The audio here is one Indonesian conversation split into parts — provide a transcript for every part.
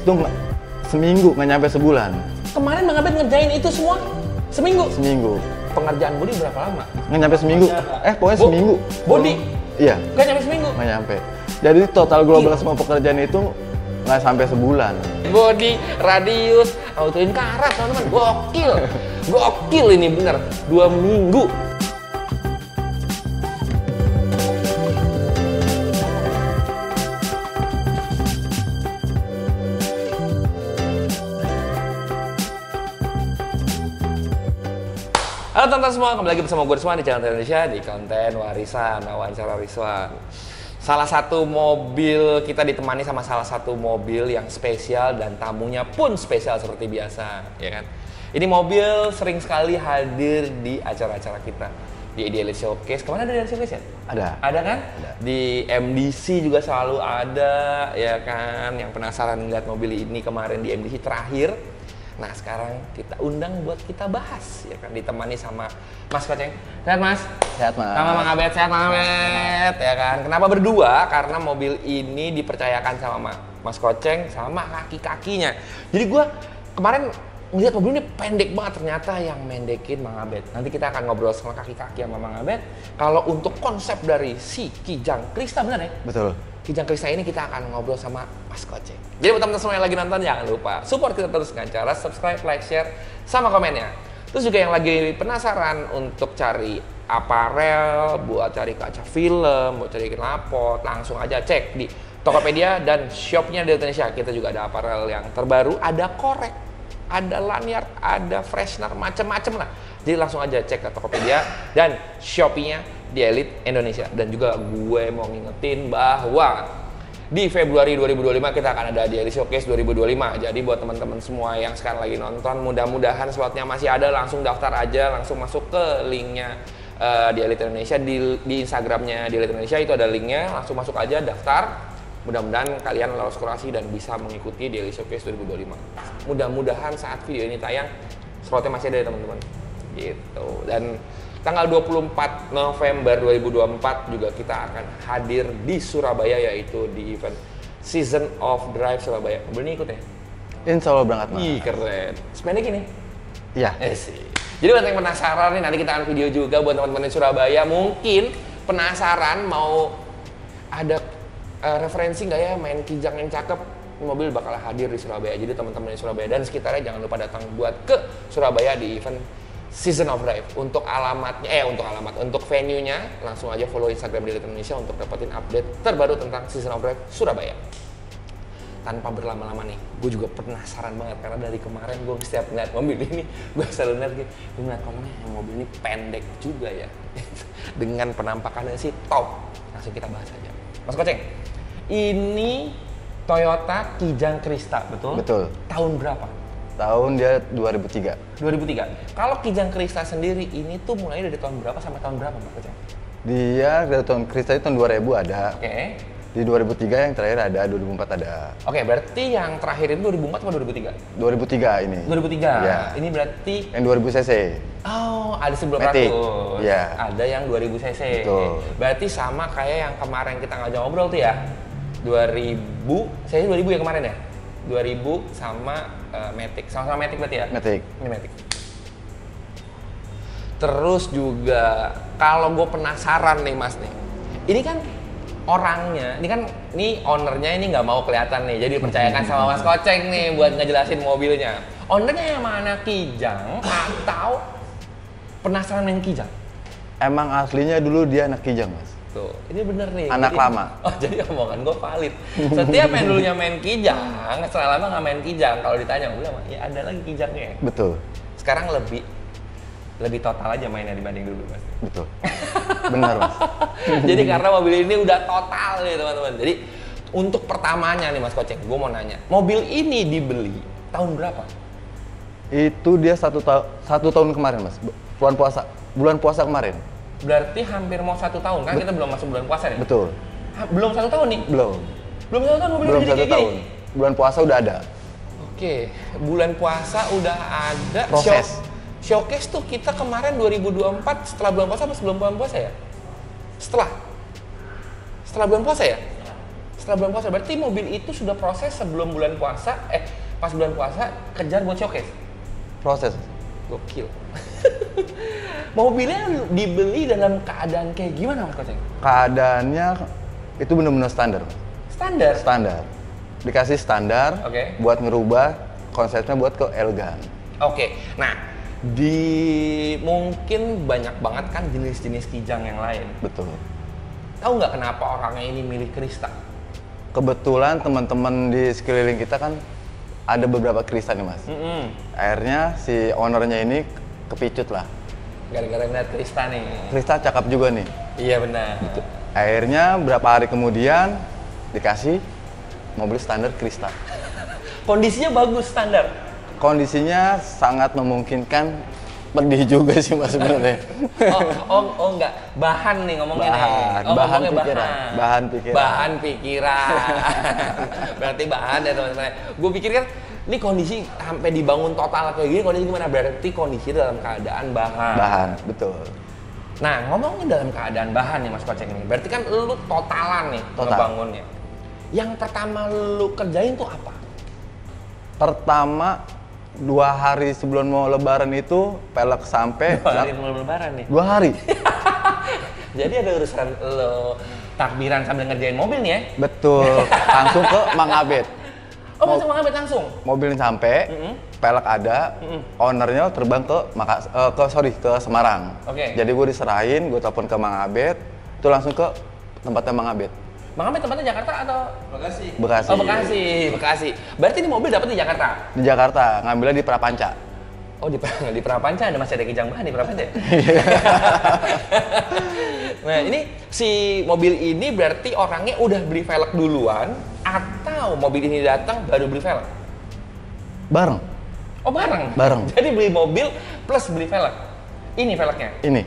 itu seminggu, nggak nyampe sebulan. Kemarin Bang Abed ngerjain itu semua seminggu? Seminggu. Pengerjaan body berapa lama? Nggak nyampe seminggu. Pokoknya seminggu. Body? Iya. Nggak nyampe seminggu? Nggak nyampe. Jadi total global semua pekerjaan itu nggak sampai sebulan. Body, radius, autoin karat teman-teman. Gokil. Gokil ini bener. 2 minggu. Halo teman-teman semua, kembali lagi bersama gue Rizwan di channel Indonesia di konten Warisan Wawancara Rizwan. Salah satu mobil, kita ditemani sama salah satu mobil yang spesial dan tamunya pun spesial seperti biasa, ya kan? Ini mobil sering sekali hadir di acara-acara kita. Di Idealis Showcase, kemana ada Idealis Showcase ya? Ada. Ada kan? Ada. Di MDC juga selalu ada, ya kan? Yang penasaran ngeliat mobil ini kemarin di MDC terakhir. Nah sekarang kita undang buat kita bahas, ya kan, ditemani sama Mas Koceng. Sehat Mas? Sehat Mas. Sama Mang Abed, sehat Mang Abed, ya kan. Kenapa berdua? Karena mobil ini dipercayakan sama Mas Koceng sama kaki-kakinya. Jadi gua kemarin ngeliat mobil ini pendek banget, ternyata yang mendekin Mang Abed. Nanti kita akan ngobrol sama kaki-kaki sama Mang Abed. Kalau untuk konsep dari si Kijang Krista, benar ya? Betul. Kijang Krista ini kita akan ngobrol sama Mas Koceng. Jadi buat teman-teman semua yang lagi nonton, jangan lupa support kita terus dengan cara subscribe, like, share, sama komennya. Terus juga yang lagi penasaran untuk cari aparel, buat cari kaca film, buat cari knalpot, langsung aja cek di Tokopedia dan shopnya di Indonesia. Kita juga ada aparel yang terbaru, ada korek, ada lanyard, ada freshener, macem-macem lah. Jadi langsung aja cek ke Tokopedia dan Shopee-nya di Elite Indonesia. Dan juga gue mau ngingetin bahwa di Februari 2025 kita akan ada di Idealis Showcase 2025. Jadi buat teman-teman semua yang sekarang lagi nonton, mudah-mudahan slotnya masih ada, langsung daftar aja, langsung masuk ke linknya di Elite Indonesia, di Instagramnya di Elite Indonesia itu ada linknya, langsung masuk aja daftar. Mudah-mudahan kalian lolos kurasi dan bisa mengikuti di Idealis Showcase 2025. Mudah-mudahan saat video ini tayang slotnya masih ada ya teman-teman. Gitu. Dan tanggal 24 November 2024 juga kita akan hadir di Surabaya, yaitu di event Season of Drive Surabaya. Mobil ini ikut ya? Insya Allah berangkat Mas. Ih keren. Sependek ini? Iya. Sih. Jadi buat yang penasaran nih, nanti kita akan video juga buat teman-teman di Surabaya. Mungkin penasaran mau ada referensi nggak ya main Kijang yang cakep, mobil bakal hadir di Surabaya. Jadi teman-teman di Surabaya dan sekitarnya jangan lupa datang buat ke Surabaya di event Season of Drive. Untuk alamatnya, untuk venue-nya langsung aja follow Instagram di Elite Indonesia untuk dapetin update terbaru tentang Season of Drive Surabaya. Tanpa berlama-lama nih, gue juga penasaran banget karena dari kemarin gue setiap ngeliat mobil ini, gue selalu ngeliat gue ngeliat komennya, mobil ini pendek juga ya. Dengan penampakannya sih top. Langsung kita bahas aja. Mas Koceng, ini Toyota Kijang Krista, betul? Betul. Tahun berapa? Tahun dia 2003. 2003. Kalau Kijang Krista sendiri ini tuh mulai dari tahun berapa sampai tahun berapa, Mas Koceng? Dia dari tahun Krista itu tahun 2000 ada. Oke. Di 2003 yang terakhir ada, 2004 ada. Oke, berarti yang terakhir itu 2004 atau 2003? 2003 ini. 2003. Iya. Ini berarti Yang 2000 cc. oh, ada 1900. Matic. Iya. Ada yang 2000 cc. Betul. Berarti sama kayak yang kemarin kita ngajak ngobrol tuh ya. 2000, saya 2000 ya kemarin ya? 2000 sama Matic. Sama-sama Matic berarti ya? Matic. Ini Matic. Terus juga kalau gue penasaran nih Mas nih. Ini kan orangnya, ini ownernya ini nggak mau kelihatan nih, jadi dipercayakan sama Mas Koceng nih buat ngejelasin mobilnya. Ownernya yang mana, Kijang atau penasaran dengan Kijang? Emang aslinya dulu dia anak Kijang Mas. Tuh, ini bener nih. Anak jadi, lama. Oh, jadi omongan gue valid. Setiap yang dulunya main Kijang, setelah lama nggak main Kijang, kalau ditanya, gue bilang, ya ada lagi Kijangnya. Betul. Sekarang lebih total aja mainnya dibanding dulu Mas. Betul. Benar Mas. Jadi karena mobil ini udah total nih teman-teman. Jadi untuk pertamanya nih Mas Koceng, gue mau nanya, mobil ini dibeli tahun berapa? Itu dia satu tahun kemarin Mas. Bulan puasa kemarin. Berarti hampir mau 1 tahun kan? Kita belum masuk bulan puasa ya? Betul. Belum 1 tahun nih? Belum. Belum 1 tahun mobil Belum udah jadi 1 kayak tahun. gini? Bulan puasa udah ada. Oke, bulan puasa udah ada. Proses. Showcase tuh kita kemarin 2024 setelah bulan puasa apa sebelum bulan puasa ya? Setelah bulan puasa ya? Setelah bulan puasa, berarti mobil itu sudah proses sebelum bulan puasa, pas bulan puasa kejar buat showcase? Proses. Gokil. Mobilnya dibeli dalam keadaan kayak gimana Mas Koceng? Keadaannya itu benar-benar standar. Standar? Standar. Dikasih standar, Oke. buat ngerubah konsepnya buat ke elegan. Oke, nah mungkin banyak banget kan jenis-jenis Kijang yang lain. Betul. Tahu nggak kenapa orangnya ini milih Krista? Kebetulan teman-teman di sekeliling kita kan ada beberapa Krista nih Mas. Akhirnya si ownernya ini kepicut lah. Gara-gara ngeliat Krista nih. Krista cakep juga nih. Iya benar. Akhirnya berapa hari kemudian dikasih mobil standar Krista. Kondisinya bagus standar. Kondisinya sangat memungkinkan, pedih juga sih Mas sebenarnya. Oh enggak, bahan nih ngomongnya nih. Bahan Ngomongnya pikiran. Bahan pikiran. Bahan pikiran. Berarti bahan ya teman-teman. Gue pikir kan ini kondisi sampai dibangun total kayak gini, kondisi gimana? Berarti kondisi dalam keadaan bahan. Bahan, betul. Nah, ngomongin dalam keadaan bahan nih Mas Koceng nih. Berarti kan lu totalan nih Total. ngebangunnya. Yang pertama lu kerjain tuh apa? Pertama 2 hari sebelum mau lebaran itu pelek sampai 2 hari sebelum lebaran nih. 2 hari. Jadi ada urusan lo takbiran sambil ngerjain mobil nih ya? Betul. Langsung ke Mang Abed. Oh, langsung mengambil langsung? Mobilnya sampai, pelek ada, ownernya terbang ke ke Semarang. Oke. Jadi gue diserahin, gue telepon ke Mang Abed, itu langsung ke tempatnya Mang Abed. Mang Abed tempatnya Jakarta atau? Bekasi. Oh, Bekasi. Berarti ini mobil dapat di Jakarta? Di Jakarta, ngambilnya di Prapanca. Oh, di Prapanca ada masih ada Kijang bahan di Prapanca. Nah, ini si mobil ini berarti orangnya udah beli velg duluan atau mobil ini datang baru beli velg? Bareng. Oh, bareng? Bareng. Jadi beli mobil plus beli velg? Ini velgnya? Ini,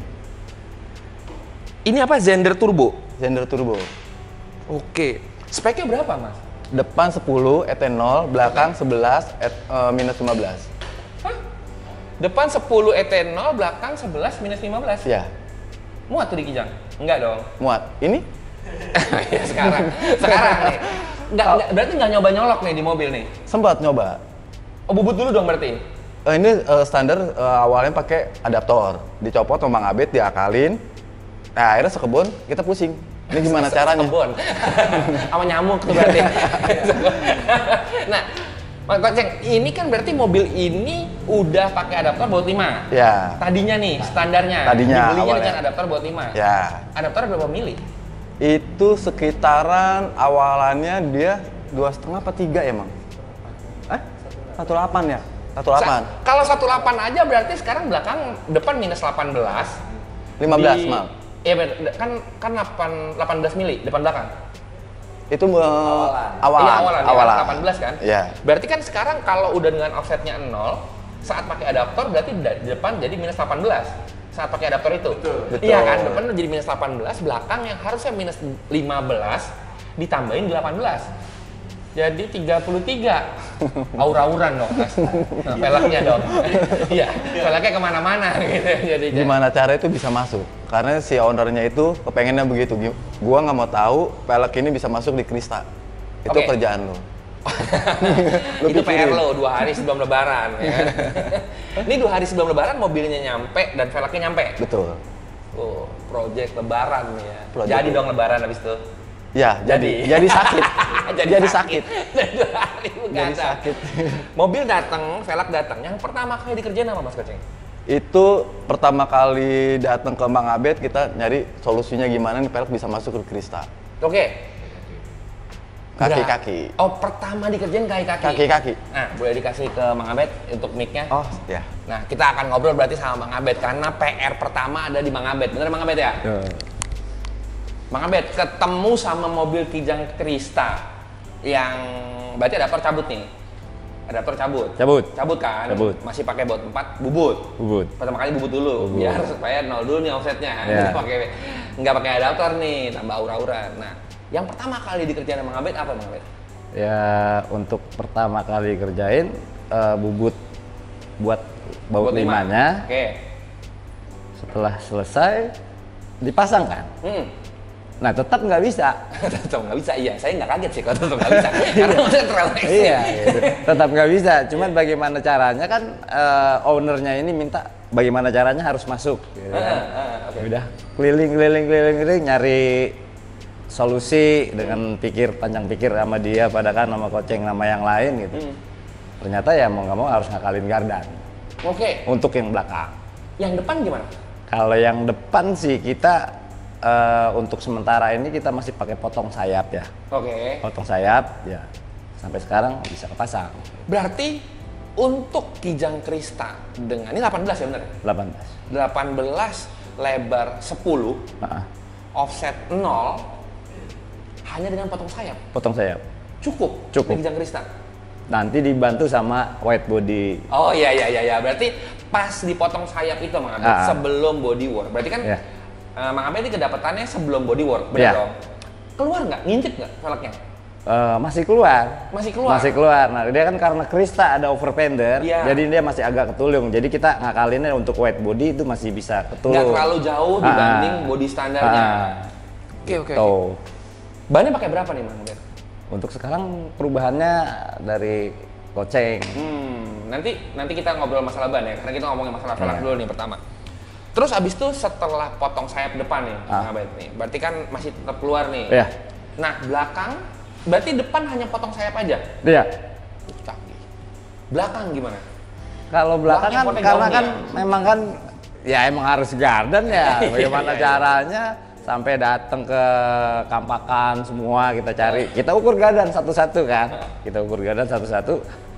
Ini apa? Zender Turbo? Zender Turbo. Oke. Speknya berapa, Mas? Depan 10 ET0, belakang 11 minus 15. Hah? Depan 10 ET0, belakang 11 minus 15? Ya, Muat tuh di Kijang? Enggak dong? muat. Ini Ya sekarang nih. Berarti nggak nyoba nyolok nih di mobil nih? sempat nyoba. Oh, bubut dulu dong berarti? Ini standar awalnya pakai adaptor, dicopot sama Mang Abed, diakalin. Nah, akhirnya sekebun, kita pusing. Ini gimana caranya? Sekebon. Sama nyamuk tuh berarti. Nah, Mas Koceng, ini kan berarti mobil ini udah pakai adaptor baut 5. Ya. Tadinya nih, standarnya. Tadinya, Dibelinya awalnya. dengan adaptor baut 5. Ya. Adaptor berapa mili? Itu sekitaran awalannya dia 2,5 apa 3 emang? 18 ya? 18. Kalau 18 aja berarti sekarang belakang depan minus 18. 15 maaf. Iya, kan 18 mili depan belakang. Itu Iya, awalan. awalan. 18 kan? Iya. Berarti kan sekarang kalau udah dengan offsetnya 0, saat pakai adaptor berarti di depan jadi minus 18. Saat pakai adaptor itu. Betul. Iya kan? Depan jadi minus 18, belakang yang harusnya minus 15 ditambahin 18. Jadi 33. Aur-auran dong, Mas. Nah, velgnya dong. Iya, velgnya kemana-mana gitu. Jadi Gimana cara itu bisa masuk? Karena si ownernya itu kepengennya begitu. Gua nggak mau tahu pelek ini bisa masuk di Krista. Itu Oke. kerjaan lo. itu PR pikirin. lo 2 hari sebelum lebaran ya kan? Ini 2 hari sebelum lebaran mobilnya nyampe dan velgnya nyampe. Betul. Oh, project lebaran ya. Project Jadi lebaran. dong lebaran habis itu. Ya, jadi sakit. jadi sakit. Jadi 2 hari Jadi begadang. sakit. Mobil datang, velg datang. Yang pertama kali dikerjain apa Mas Koceng? Itu pertama kali datang ke Mang Abed, kita nyari solusinya gimana nih pelek bisa masuk ke Krista. Oke. Kaki-kaki. Oh, pertama dikerjain kaki-kaki. Kaki-kaki. Nah, boleh dikasih ke Mang Abed untuk mic-nya. Oh, ya. Nah, kita akan ngobrol berarti sama Mang Abed karena PR pertama ada di Mang Abed. Bener Mang Abed ya? Mang Abed ketemu sama mobil Kijang Krista yang berarti adaptor cabut nih. Adaptor cabut. Cabut kan? Cabut. Masih pakai baut 4 bubut. Pertama kali bubut dulu biar supaya 0 dulu nih offsetnya. Yeah. Nggak pakai adaptor nih, tambah aura-auran. Nah, yang pertama kali dikerjain sama Mang Abed apa Mang Abed? Ya untuk pertama kali kerjain bubut buat baut Baut 5-nya. Oke. Setelah selesai dipasang kan. Nah tetap nggak bisa. Tetap nggak bisa, iya. Saya nggak kaget sih kalau tetap nggak bisa. Karena maksudnya terlalu ekstrim. Iya, gitu. Tetap nggak bisa. Cuman bagaimana caranya kan ownernya ini minta bagaimana caranya harus masuk. Gitu kan. Okay. Udah keliling nyari solusi dengan panjang pikir sama dia, padahal sama Koceng sama yang lain gitu. Ternyata ya mau nggak mau harus ngakalin Gardan. Oke. Untuk yang belakang. Yang depan gimana? Kalau yang depan sih kita untuk sementara ini kita masih pakai potong sayap ya. Oke. Potong sayap ya. Sampai sekarang bisa kepasang. Berarti untuk Kijang Krista dengan ini 18 ya benar? 18. 18 lebar 10, offset 0 hanya dengan potong sayap. Potong sayap. Cukup. Kijang Krista. Nanti dibantu sama white body. Oh iya. Berarti pas dipotong sayap itu Mang Abed sebelum body work. Berarti kan Mang Abed ini kedapatannya sebelum body work, benar dong? Keluar nggak? Ngintip nggak velgnya? Masih keluar. Masih keluar. Nah dia kan karena Krista ada overfender, jadi dia masih agak ketulung. Jadi kita ngakalinnya untuk white body itu masih bisa ketulung. Nggak terlalu jauh dibanding body standarnya. Oke. Bannya pakai berapa nih Mang Abed? Untuk sekarang perubahannya dari Koceng. Nanti kita ngobrol masalah ban ya, karena kita ngomongin masalah velg dulu nih pertama. Terus abis itu setelah potong sayap depan nih, Mang Abed nih, berarti kan masih tetap keluar nih. Iya. Nah belakang, berarti depan hanya potong sayap aja? Iya. Canggih. Belakang gimana? Kalau belakang kan karena kan memang kan ya emang harus Gardan ya. Bagaimana caranya sampai datang ke Kampakan semua kita cari. Kita ukur Gardan satu-satu kan.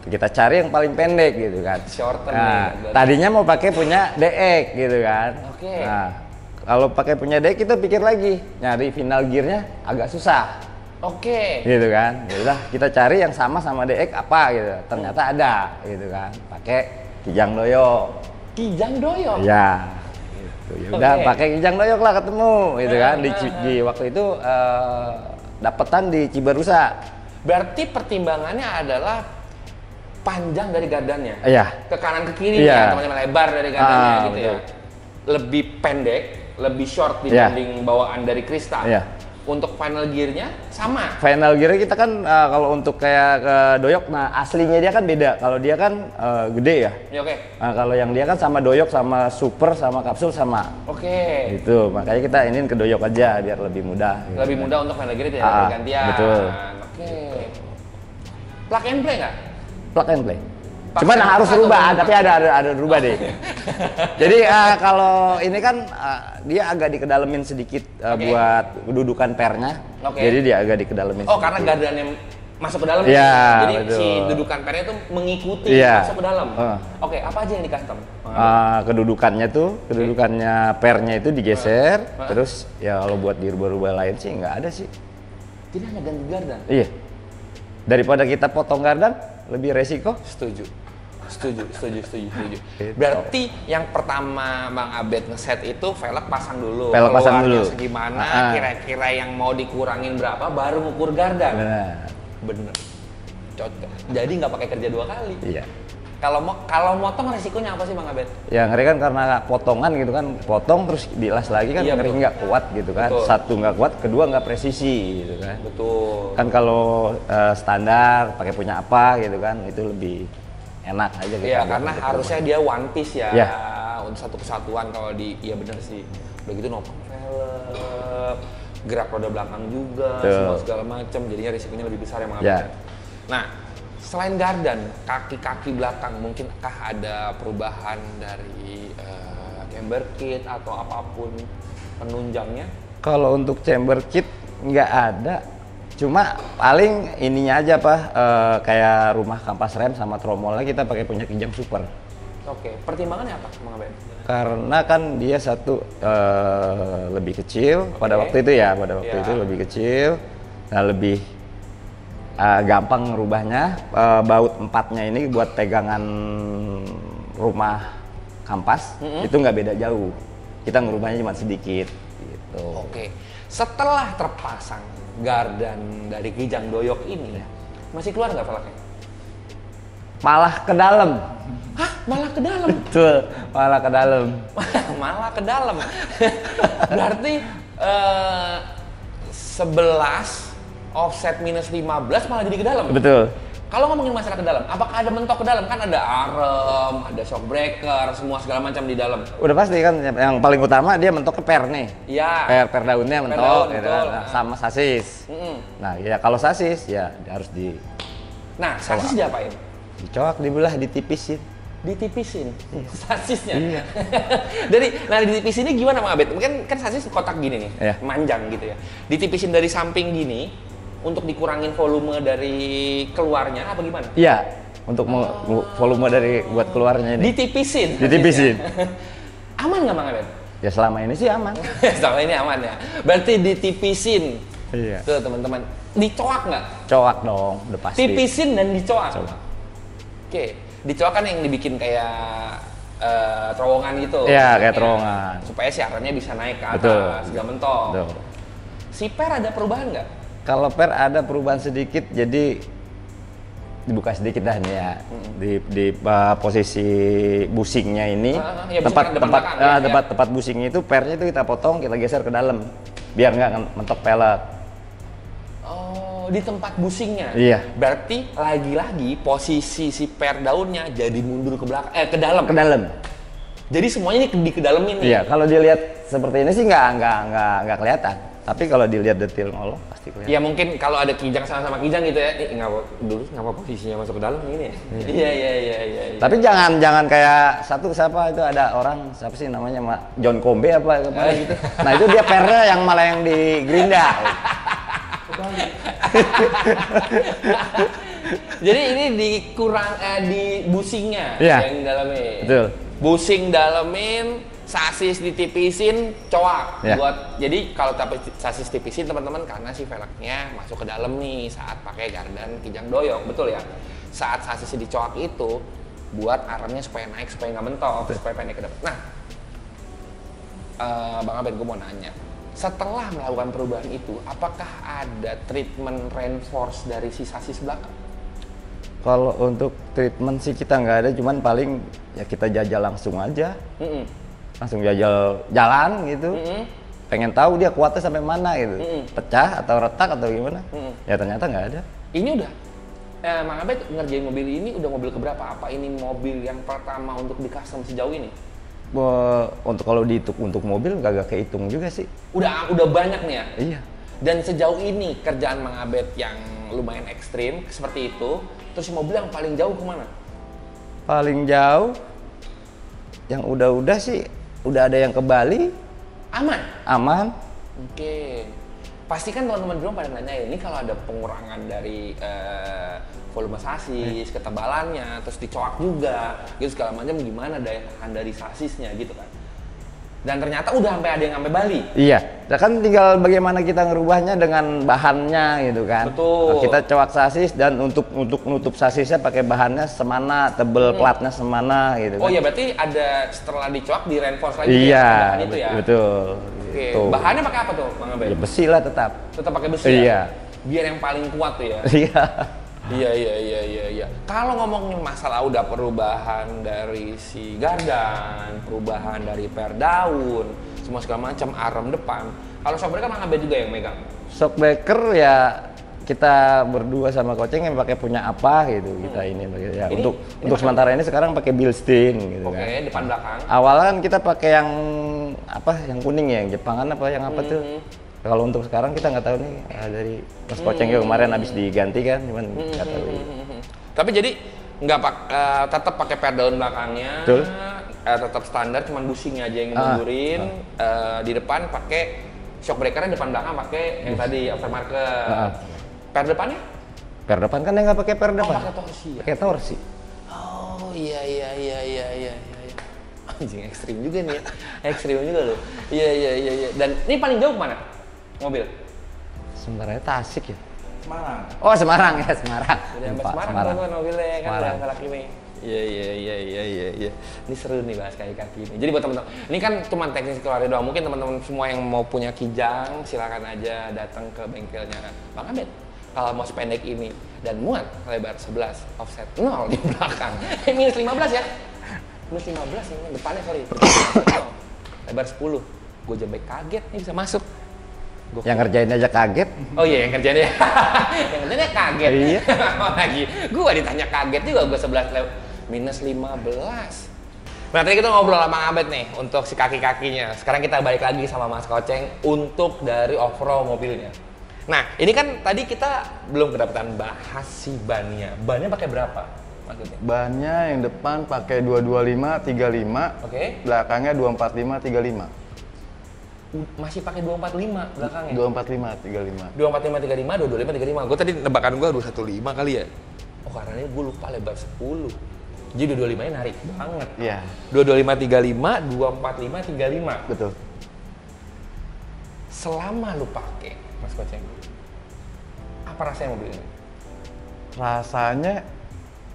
Kita cari yang paling pendek gitu kan. Shorten nah, nih. Tadinya mau pakai punya DX gitu kan. Oke. Nah, kalau pakai punya DX kita pikir lagi, nyari final gearnya agak susah. Oke. Gitu kan. Yaudah kita cari yang sama DX apa gitu. Ternyata ada gitu kan. Pakai Kijang Doyok. Kijang Doyok? Ya. Gitu. Yaudah pakai Kijang Doyok lah ketemu gitu kan. Di waktu itu dapetan di Cibarusa. Berarti pertimbangannya adalah panjang dari gardannya. Iya. Ke kanan ke kiri ya, teman-teman, lebar dari gardannya gitu betul. Ya. Lebih pendek, lebih short dibanding bawaan dari Krista. Iya. Untuk final gearnya sama. Final gearnya kita kan kalau untuk kayak ke Doyok, nah aslinya dia kan beda. Kalau dia kan gede ya. Ya oke. Nah, kalau yang dia kan sama Doyok, sama Super, sama Kapsul sama. Oke. Itu makanya kita iniin ke Doyok aja biar lebih mudah. Gitu. Lebih mudah untuk final gear tidak bergantian. Betul. Oke. Plug and play nggak? Plug and play. Cuman harus rubah, tapi ada rubah deh. Jadi kalau ini kan dia agak dikedalemin sedikit buat dudukan pernya. Jadi dia agak dikedalemin. Oh, karena gardannya masuk ke dalam. Iya. Jadi betul. si dudukan pernya itu mengikuti masuk ke dalam. Oke, apa aja yang di custom? Kedudukannya pernya itu digeser, terus ya kalau buat dirubah-rubah lain sih nggak ada sih. Jadi hanya ganti gardan. Iya. Daripada kita potong gardan, lebih resiko. Setuju. Berarti yang pertama Bang Abed ngeset itu velg pasang dulu. Velg pasang dulu. Segimana, kira-kira yang mau dikurangin berapa, baru ngukur gardan. Bener. Cocok. Jadi nggak pakai kerja 2 kali. Iya. Kalau motong resikonya apa sih Bang Abed? Ya ngeri kan karena potongan gitu kan, potong terus dilas lagi kan ngeri nggak kuat gitu kan. Betul. Satu nggak kuat, kedua nggak presisi gitu kan. Betul. Kan kalau standar pakai punya apa gitu kan, itu lebih enak aja gitu. Iya, karena harusnya dia one piece ya, untuk satu kesatuan. Kalau iya bener sih. Udah gitu nopang velg, gerak roda belakang juga, semua segala macam. Jadinya risikonya lebih besar ya Bang Abed. Nah, selain gardan, kaki-kaki belakang mungkinkah ada perubahan dari chamber kit atau apapun penunjangnya? Kalau untuk chamber kit nggak ada, cuma paling ininya aja kayak rumah kampas rem sama tromolnya kita pakai punya Kijang Super. Oke, pertimbangannya apa Bang Abed? Karena kan dia lebih kecil pada waktu itu ya, itu lebih kecil, nah lebih gampang ngerubahnya. Baut 4-nya ini buat pegangan rumah kampas itu nggak beda jauh, kita ngerubahnya cuma sedikit gitu. Oke, setelah terpasang gardan dari Kijang Doyok ini masih keluar nggak velgnya? Malah ke dalam. Hah? Malah ke dalam? Betul, malah ke dalam. Malah ke dalam. Berarti 11 offset minus 15 malah jadi ke dalam. Betul. Kalau ngomongin masalah ke dalam, apakah ada mentok ke dalam? Kan ada arem, ada shock breaker, semua segala macam di dalam. Udah pasti kan yang paling utama dia mentok ke per nih. Iya. Per daunnya mentok, daun, ya, betul. nah, sama sasis. Nah, ya kalau sasis ya harus Nah, sasis diapain? dicoak, dibelah, ditipisin. Ditipisin sasisnya. Iya. Nah ditipis ini gimana Mang Abed? Mungkin kan sasis kotak gini nih, Iya. manjang gitu ya. Ditipisin dari samping gini untuk dikurangin volume dari keluarnya apa gimana? Iya, untuk volume dari buat keluarnya ini. Ditipisin. Ditipisin. Aman nggak Mang Abed? Ya selama ini sih aman. Selama ini aman ya. Berarti ditipisin. Iya. Tuh teman-teman, dicoak nggak? Coak dong, udah pasti. Tipisin dan dicoak. Coak. Oke, dicoak kan yang dibikin kayak terowongan gitu. Iya, kayak Ya, terowongan. supaya siarannya bisa naik ke atas, Betul. nggak mentok. Betul. Si per ada perubahan nggak? Kalau per ada perubahan sedikit, jadi dibuka sedikit dah nih ya. Di posisi busingnya ini, ya, busing kan depan belakang, ya. tempat busingnya itu pernya itu kita potong, kita geser ke dalam, biar nggak mentok pelet. Oh, di tempat busingnya. Iya. Berarti lagi-lagi posisi si per daunnya jadi mundur ke belakang, ke dalam. Ke dalam. Jadi semuanya ini di kedalamin nih. Iya, kalau dilihat seperti ini sih nggak kelihatan. Tapi kalau dilihat detail ngolong pasti kelihatan. Ya mungkin kalau ada kijang sama kijang gitu ya, ngapa posisinya masuk ke dalam ini ya? Iya. Tapi jangan kayak satu siapa itu ada orang siapa sih namanya John Combe apa gitu. Nah itu dia pernya yang malah yang di gerinda. Jadi ini di busingnya Iya. yang dalamin. Betul. Busing dalamin, sasis ditipisin, coak Iya. jadi kalau sasis tipisin teman-teman karena si velgnya masuk ke dalam nih saat pakai gardan kijang doyong, betul ya. Saat sasis dicoak itu buat aremnya supaya naik, supaya nggak mentok, supaya pendek ke depan. Nah, Bang Abed, gue mau nanya, setelah melakukan perubahan itu, apakah ada treatment reinforce dari si sasis belakang? Kalau untuk treatment sih kita nggak ada, cuman paling ya kita jajal langsung aja. Langsung jajal jalan gitu. Pengen tahu dia kuatnya sampai mana gitu. Pecah atau retak atau gimana. Ya ternyata nggak ada. Ini udah, Mang Abed ngerjain mobil ini udah mobil keberapa? Apa ini mobil yang pertama untuk di custom sejauh ini? Untuk kalau dihitung untuk mobil nggak kehitung juga sih. Udah banyak nih ya? Iya. Dan sejauh ini kerjaan Mang Abed yang lumayan ekstrim seperti itu, terus mobil yang paling jauh kemana? Paling jauh yang udah sih udah ada yang ke Bali. Aman. Oke. Pasti kan teman-teman dulu pada nanya ini kalau ada pengurangan dari volume sasis, ketebalannya, terus dicoak juga, gitu segala macam gimana daya tahan dari sasisnya gitu kan. Dan ternyata udah sampai ada yang sampai Bali. Iya, nah kan tinggal bagaimana kita ngerubahnya dengan bahannya gitu kan. Betul. Nah, kita coak sasis dan untuk nutup sasisnya pakai bahannya semana, tebel platnya semana gitu kan. Oh iya, berarti ada setelah dicoak di reinforce lagi Iya, ya, bahan itu ya. betul. Oke, Gitu. bahannya pakai apa tuh, Bang Abed? Ya, besi lah tetap. Tetap pakai besi Iya. ya? Biar yang paling kuat tuh ya. Iya. Iya. Kalau ngomongin masalah udah perubahan dari si gardan, perubahan dari per daun, semua segala macam arem depan. Kalau shockbreaker Mang Abed juga yang megang. Shockbreaker ya kita berdua sama Koceng yang pakai punya apa gitu kita ini ya. Ini Untuk sementara ini sekarang pakai Bilstein gitu Oke, kan. depan belakang. Awalnya kan kita pakai yang apa yang kuning ya, yang Jepangan apa yang apa tuh. Kalau untuk sekarang kita nggak tahu nih dari Mas Koceng kemarin habis diganti kan, cuman nggak tahu. Tapi jadi nggak tetap pakai per daun belakangnya, Betul. Tetap standar, cuman busingnya aja yang mundurin. Di depan pakai shockbreakernya depan belakang pakai yang tadi aftermarket. Per depannya? Per depan kan yang nggak pakai per depan. Pakai torsi ya? Pakai torsi. Oh iya. Anjing ekstrim juga nih ya. Ekstrim juga loh. Iya. Dan ini paling jauh kemana? Mobil? Sebenarnya Tasik ya. Semarang. Oh Semarang ya Semarang. Udah sampai Lupa, Semarang kan mobilnya kan Semarang. udah velg ini. Iya. Ini seru nih bahas kaki-kaki ini. Jadi buat teman-teman, ini kan cuma teknis keluarnya doang. Mungkin teman-teman semua yang mau punya kijang silakan aja datang ke bengkelnya Bang Abed. Kalau mau sependek ini dan muat lebar 11, offset 0 di belakang. Minus 15 ya. Minus 15 ini depannya sorry. Lebar 10. Gue sampai kaget nih bisa masuk. Yang ngerjain aja kaget. Oh iya, yang kerjanya yang kerjanya kaget. Iya. Lagi, gua ditanya kaget juga, gua 11 minus 15. Nah tadi kita ngobrol sama Abed nih untuk si kaki-kakinya. Sekarang kita balik lagi sama Mas Koceng untuk dari overall mobilnya. Nah ini kan tadi kita belum kedapatan bahas si bannya. Bannya pakai berapa maksudnya? Bannya yang depan pakai 225 35, Oke. belakangnya 245 35. Masih pakai 245 belakangnya? 245 35. 245 35, 225 35. Gue tadi nebakan gue 215 kali ya. Oh karena ini gue lupa lebar 10. Jadi 225 nya narik banget. Iya. 225 35, 245 35. Betul. Selama lu pakai Mas Koceng, apa rasanya mobil ini? Rasanya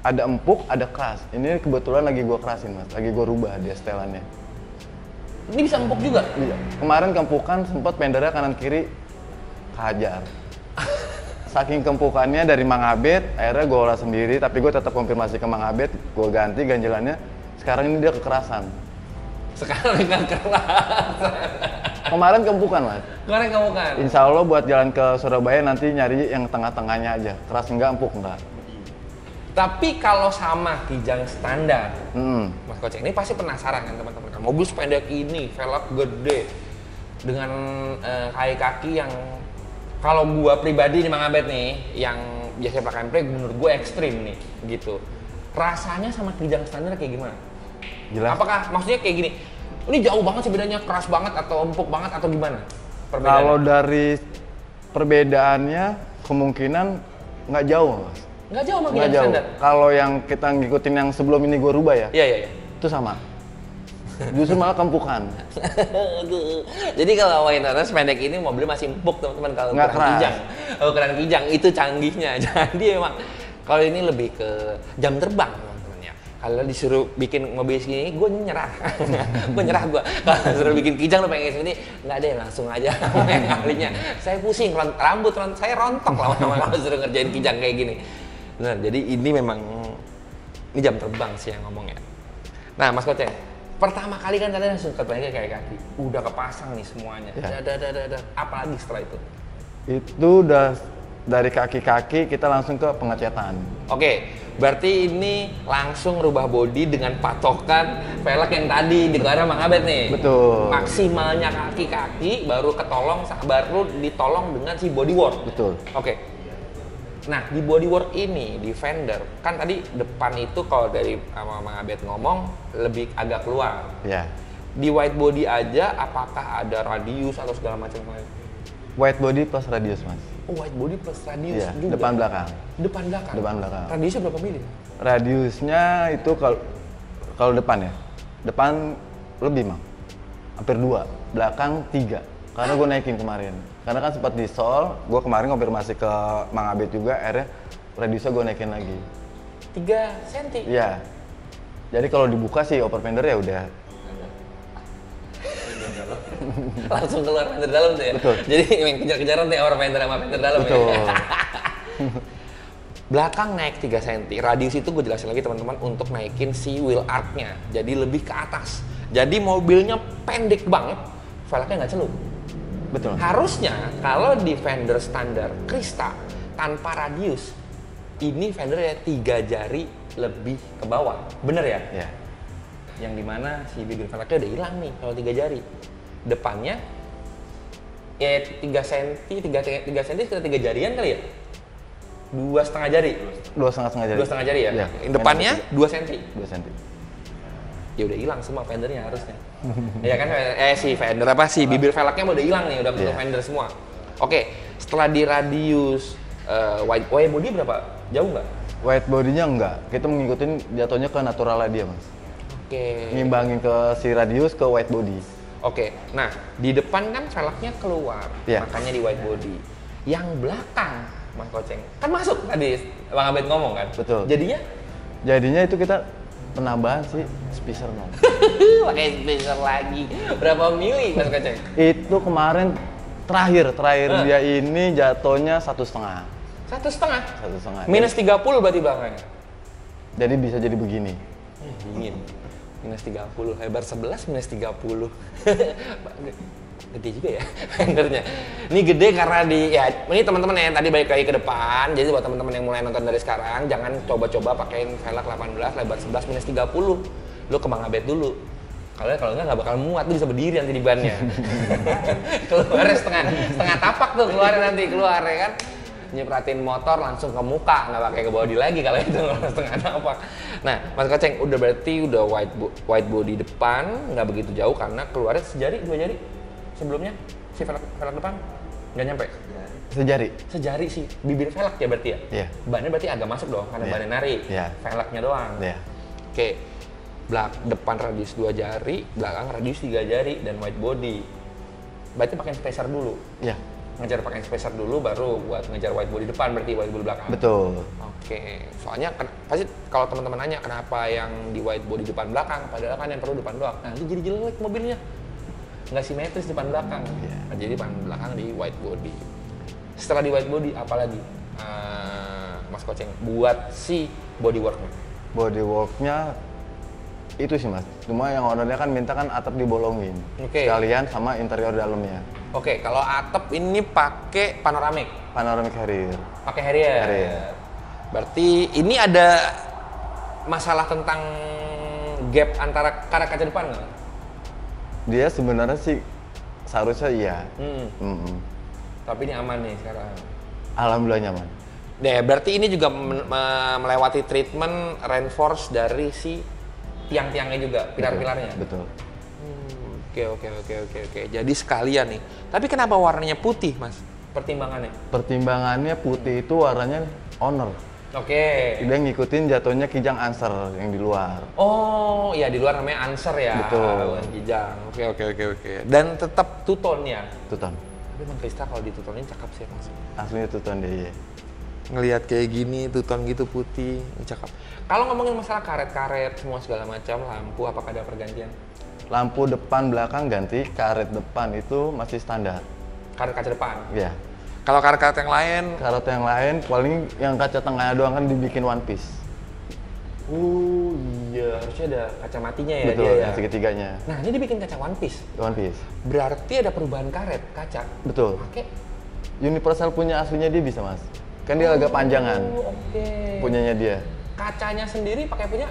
ada empuk, ada keras. Ini kebetulan lagi gua kerasin mas, lagi gua rubah dia setelannya. Ini bisa empuk juga? Iya. Kemarin kempukan sempat pendernya kanan kiri kehajar. Saking kempukannya dari Mang Abed, akhirnya gue olah sendiri, tapi gue tetap konfirmasi ke Mang Abed, gue ganti ganjelannya. Sekarang ini dia kekerasan. Sekarang nggak keras. Kemarin kempukan mas. Kemarin kamu kan? Insya Allah buat jalan ke Surabaya nanti nyari yang tengah-tengahnya aja. Keras enggak, empuk enggak. Tapi kalau sama Kijang standar, Hmm. Mas Koceng ini pasti penasaran kan teman-teman kan? Mobil sependek ini, velg gede, dengan kaki-kaki yang kalau gua pribadi nih Mang Abed nih, yang biasanya pakai handbrake menurut gua ekstrim nih, gitu. Rasanya sama Kijang standar kayak gimana? Jelas. Apakah maksudnya kayak gini? Ini jauh banget sih bedanya, keras banget atau empuk banget atau gimana? Kalau dari perbedaannya kemungkinan nggak jauh mas. Nggak jauh sama Nggak Kijang jauh. standar. Kalau yang kita ngikutin yang sebelum ini gue rubah ya, Iya, iya, iya. itu sama. Justru malah kempukan. Jadi kalau Waintanas pendek ini mobilnya masih empuk teman-teman kalau Nggak ukuran keras. kijang. Ukuran kijang itu canggihnya. Jadi emang kalau ini lebih ke jam terbang teman-teman ya. Kalau disuruh bikin mobil segini, gue nyerah. Gue nyerah gue. Kalau disuruh bikin kijang lo pengen segini, nggak deh langsung aja. Yang kalinya saya pusing, rambut saya rontok lama-lama kalau disuruh ngerjain kijang kayak gini. Benar. Jadi ini memang ini jam terbang sih yang ngomongnya. Nah, Mas Koceng, pertama kali kan kalian langsung kebanyakan kayak kaki, udah kepasang nih semuanya. Ya. Apalagi setelah itu? Itu udah dari kaki-kaki kita langsung ke pengecetan. Oke, berarti ini langsung rubah bodi dengan patokan velg yang tadi dikeluarin Mang Abed nih. Betul. Maksimalnya kaki-kaki baru ketolong, baru ditolong dengan si bodywork. Betul. Oke. Nah, di bodywork ini, di fender, kan tadi depan itu kalau dari sama Mang Abed ngomong lebih agak keluar. Ya. Di white body aja, apakah ada radius atau segala macam lain? White body plus radius mas. Oh, white body plus radius Iya. juga. Depan belakang. Depan belakang. Depan belakang. Radiusnya berapa mili? Radiusnya itu kalau depan ya, depan lebih mang, hampir 2, belakang 3. Karena gue naikin kemarin. Karena kan sempat di sol, gue kemarin konfirmasi ke Mang Abed juga, akhirnya radiusnya gue naikin lagi. 3 cm. Iya. Jadi kalau dibuka sih upper fender ya udah. Langsung keluar fender dalam tuh ya. Betul. Jadi main kejar-kejaran tuh over fender sama fender dalam. Betul. Ya. Belakang naik 3 cm. Radius itu gue jelasin lagi teman-teman untuk naikin si wheel arch-nya. Jadi lebih ke atas. Jadi mobilnya pendek banget, velgnya nggak celup. Betul. Harusnya kalau di fender standar Krista tanpa radius, ini fendernya 3 jari lebih ke bawah. Bener ya? Ya. Yang dimana si bibir velgnya udah hilang nih kalau 3 jari. Depannya ya 3 cm, 3 cm sekitar 3 jarian kali ya? 2,5 jari? 2,5 jari. 2,5 jari ya? Iya. Depannya 2 cm? 2 cm. Ya udah hilang semua fendernya harusnya. Ya kan si fender apa sih bibir velgnya udah hilang nih, udah bentuk fender semua. Oke, setelah di radius white body berapa? Jauh nggak? White body-nya enggak, kita mengikutin jatuhnya ke naturalnya dia mas. Oke. Ngimbangin ke si radius ke white body. Oke, nah di depan kan velgnya keluar, Iya. makanya di white body. Yang belakang, Mas Koceng, kan masuk tadi Bang Abed ngomong kan? Betul. Jadinya itu kita penambahan si spacer mas. pakai spacer lagi. Berapa mili Mas Koceng? Itu kemarin terakhir dia ini jatuhnya 1,5. 1,5? 1,5. Minus 30 berarti belakangnya? Jadi bisa jadi begini. Dingin. Minus 30, lebar 11 minus 30. Gede juga ya fendernya. Ini gede karena ini teman-teman yang tadi balik lagi ke depan. Jadi buat teman-teman yang mulai nonton dari sekarang, jangan coba-coba pakein velg 18 lebar 11 minus 30. Lu ke Bang Abed dulu. Kalau nggak bakal muat, lu bisa berdiri nanti di bannya. Keluarnya setengah tapak tuh keluarnya nanti ya kan. Nyepratin motor langsung ke muka, nggak pakai ke body lagi kalau itu setengah tapak. Nah, Mas Koceng berarti udah white body depan, nggak begitu jauh karena keluarnya sejari, 2 jari. Sebelumnya si velg depan nggak nyampe. Sejari sih, bibir velg ya berarti ya? Iya. Bannya berarti agak masuk dong, karena bannya narik. Iya. Velgnya doang. Iya. Oke, depan radius 2 jari, belakang radius 3 jari dan white body. Berarti pakai spacer dulu. Iya. Ngejar pakai spacer dulu, baru buat ngejar white body depan, berarti white body belakang. Betul. Oke, soalnya pasti kalau teman-teman nanya kenapa yang di white body depan belakang, padahal kan yang perlu depan doang. Nah, itu jadi jelek mobilnya. Nggak simetris depan belakang. Nah, jadi depan belakang di white body. Setelah di white body, apalagi Mas Koceng buat si bodyworknya? Bodyworknya itu sih Mas. Cuma yang ownernya kan minta kan atap dibolongin. Oke. Sekalian sama interior dalamnya. Oke, kalau atap ini pakai panoramik. Panoramic Harrier. Pakai Harrier. Berarti ini ada masalah tentang gap antara kaca depan nggak? Dia sebenarnya sih seharusnya iya. Tapi ini aman nih sekarang. Alhamdulillah nyaman. Berarti ini juga melewati treatment reinforce dari si tiang-tiangnya juga, pilar-pilarnya. Betul. Oke. Jadi sekalian nih. Tapi kenapa warnanya putih, Mas? Pertimbangannya? Pertimbangannya putih itu warnanya owner. Oke. Dia ngikutin jatuhnya Kijang Answer yang di luar. Oh, ya di luar namanya Answer ya. Betul. Kijang. Oke. Dan tetap two-tone ya? Two-tone. Tapi Bang Krista kalau di two-tone-nya cakep sih, Mas. Aslinya two-tone deh. Ngelihat kayak gini, two-tone gitu putih, cakep. Kalau ngomongin masalah karet-karet, semua segala macam, lampu, apakah ada pergantian? Lampu depan belakang ganti, karet depan itu masih standar. Karet kaca depan? Iya. Kalau karet-karet yang lain? Karet yang lain paling yang kaca tengahnya doang kan dibikin one piece. Iya, harusnya ada kaca matinya ya. Betul, dia yang segitiganya. Nah, ini dibikin kaca one piece. One piece. Berarti ada perubahan karet kaca. Betul. Pakai Universal punya aslinya dia bisa Mas. Kan dia agak panjangan. Oke. Punyanya dia. Kacanya sendiri pakai punya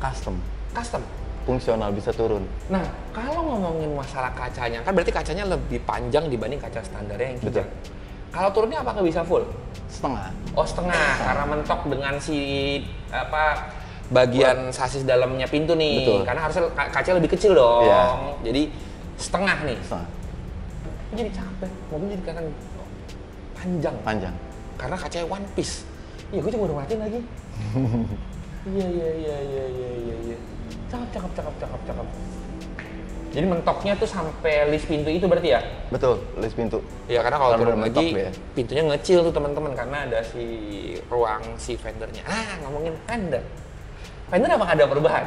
Custom. Fungsional bisa turun. Nah, kalau ngomongin masalah kacanya, kan berarti kacanya lebih panjang dibanding kaca standarnya yang kijang. Kalau turunnya apakah bisa full? Setengah. Oh, setengah. Karena mentok dengan si bagian sasis dalamnya pintu nih. Betul. Karena harusnya kaca lebih kecil dong. Iya. Jadi setengah nih. Setengah. Jadi capek. Mobil jadi kan panjang. Karena kacanya one piece. Iya, gue juga udah ngeliatin lagi. Iya. Cakep. Jadi mentoknya tuh sampai list pintu itu berarti ya? Betul, list pintu. Ya karena kalau turun lagi ya. pintunya ngecil tuh teman-teman karena ada si ruang si fendernya. Ngomongin fender. Fender apakah ada perubahan?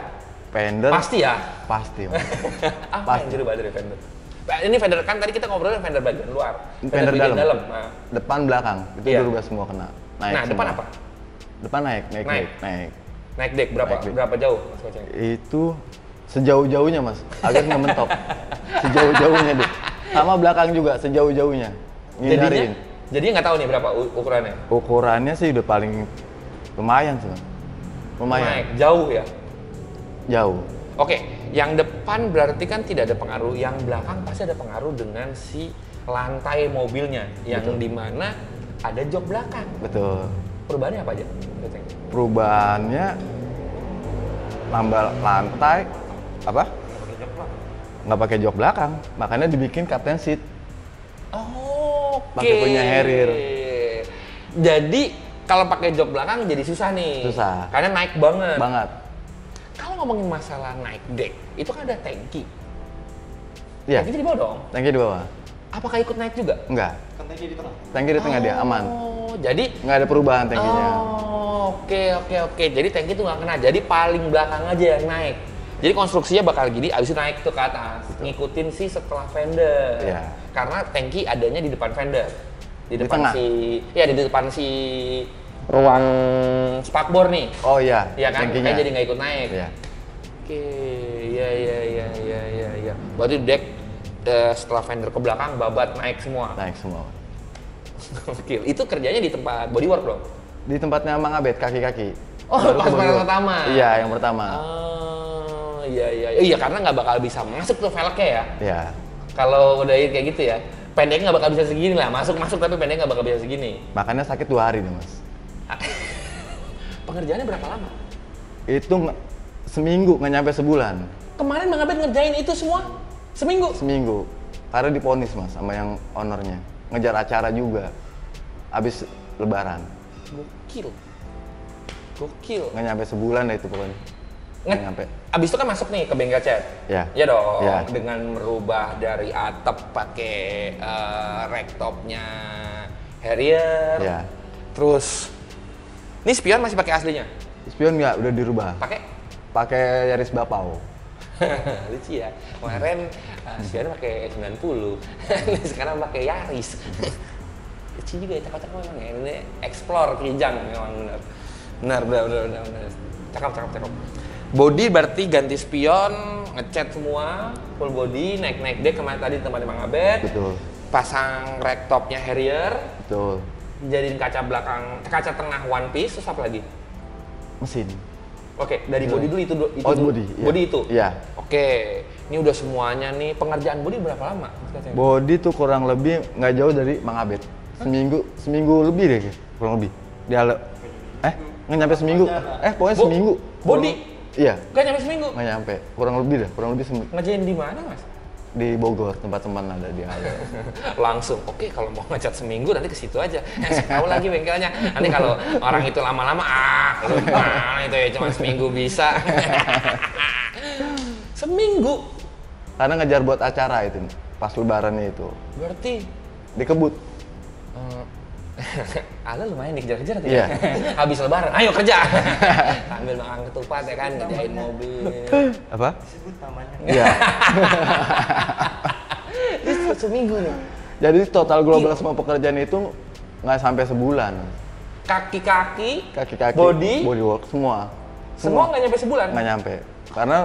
Fender? Pasti ya? Pasti. Apa yang dirubah dari fender? Ini fender kan tadi kita ngobrolin fender bagian luar. Fender bagian dalam. Nah. Depan belakang itu berubah semua kena. Naik depan semua. apa? Depan naik. Naik deck berapa jauh Mas Koceng? Itu sejauh-jauhnya Mas, agak nggak mentok. Sejauh-jauhnya deh. Sama belakang juga sejauh-jauhnya. Ngindarin. Jadinya nggak tahu nih berapa ukurannya? Ukurannya sih udah paling lumayan sih Mas. Lumayan. Naik jauh ya? Jauh. Oke, yang depan berarti kan tidak ada pengaruh, yang belakang pasti ada pengaruh dengan si lantai mobilnya, yang dimana ada jok belakang. Betul. Perubahannya apa aja? Perubahannya nambah lantai, apa? Nggak pakai jok belakang, makanya dibikin captain seat. Oke. Pakai punya Harrier. Jadi kalau pakai jok belakang jadi susah nih. Susah. Karena naik banget. Banget. Kalau ngomongin masalah naik deck, itu kan ada tangki. Iya. Tangki di bawah dong? Tangki di bawah. Apakah ikut naik juga? Enggak. Kan tangki di tengah. Tangki di tengah dia, aman. Jadi Nggak ada perubahan tangkinya. Oke. Jadi tangki itu nggak kena. Jadi paling belakang aja yang naik. Jadi konstruksinya bakal gini, abis itu naik tuh ke atas. Betul. Ngikutin si setelah fender. Iya. Karena tangki adanya di depan fender. Di depan tengah? di depan si ruang spakbor nih. Oh iya. Iya kan? Tangkinya. Makanya jadi nggak ikut naik. Iya. Oke, iya. Berarti deck setelah fender ke belakang, babat naik semua. Naik semua. Gokil. Itu kerjanya di tempat bodywork dong? Di tempatnya Mang Abed, kaki-kaki. Oh, pas pertama? Iya, yang pertama. Oh, iya, karena nggak bakal bisa masuk tuh velgnya ya? Iya. Kalau udah kayak gitu ya, pendeknya nggak bakal bisa segini lah, masuk tapi pendeknya nggak bakal bisa segini. Makanya sakit 2 hari deh, Mas. Pengerjaannya berapa lama? Itu seminggu, nggak nyampe sebulan. Kemarin Bang Abed ngerjain itu semua? Seminggu? Seminggu. Karena diponis, Mas, sama yang ownernya. Ngejar acara juga. Habis lebaran. Gokil. Nggak nyampe sebulan deh itu pokoknya. Nggak nyampe. Abis itu kan masuk nih ke bengkel cat. Ya. Ya dong. Ya. Dengan merubah dari atap pakai racktopnya Harrier. Ya. Terus, ini spion masih pakai aslinya? Spion nggak, udah dirubah. Pakai Yaris Bapau. Lucu ya. Kemarin spion pakai 90. Sekarang pakai Yaris. Lucu juga ya, cakep-cakep memang ya. Ini explore Kijang memang benar. Cakep. Body berarti ganti spion, ngecat semua, full body, naik deck kemarin tadi tempatnya Bang Abed. Betul. Pasang racktopnya Harrier. Betul. Jadiin kaca tengah one piece, terus apa lagi? Mesin. Oke, dari body dulu itu Oh, dulu. body. Iya. Body itu? Iya. Oke, ini udah semuanya nih. Pengerjaan body berapa lama? Body tuh kurang lebih nggak jauh dari Mang Abed. Seminggu lebih deh, kurang lebih. Nggak nyampe seminggu. Pokoknya seminggu. Body? Iya. Nggak nyampe seminggu? Nggak nyampe. Kurang lebih seminggu. Ngerjain di mana, Mas? Di Bogor, tempat teman ada di Halle. Langsung, oke, kalau mau ngecat seminggu nanti ke situ aja. Tahu lagi bengkelnya. Nanti kalau orang itu lama-lama, lupa itu ya cuma seminggu bisa. Seminggu? Karena ngejar buat acara itu, pas lebarannya itu. Berarti? Dikebut. Ala lumayan dikejar-kejar tuh Iya. ya. Habis lebaran, ayo kerja. Sambil makan ketupat ya kan, ngerjain mobil. Apa? Disebut namanya. Iya. Itu seminggu nih. Jadi total global semua pekerjaan itu nggak sampai sebulan. Kaki-kaki, bodywork semua. Semua nggak nyampe sebulan? Nggak nyampe. Karena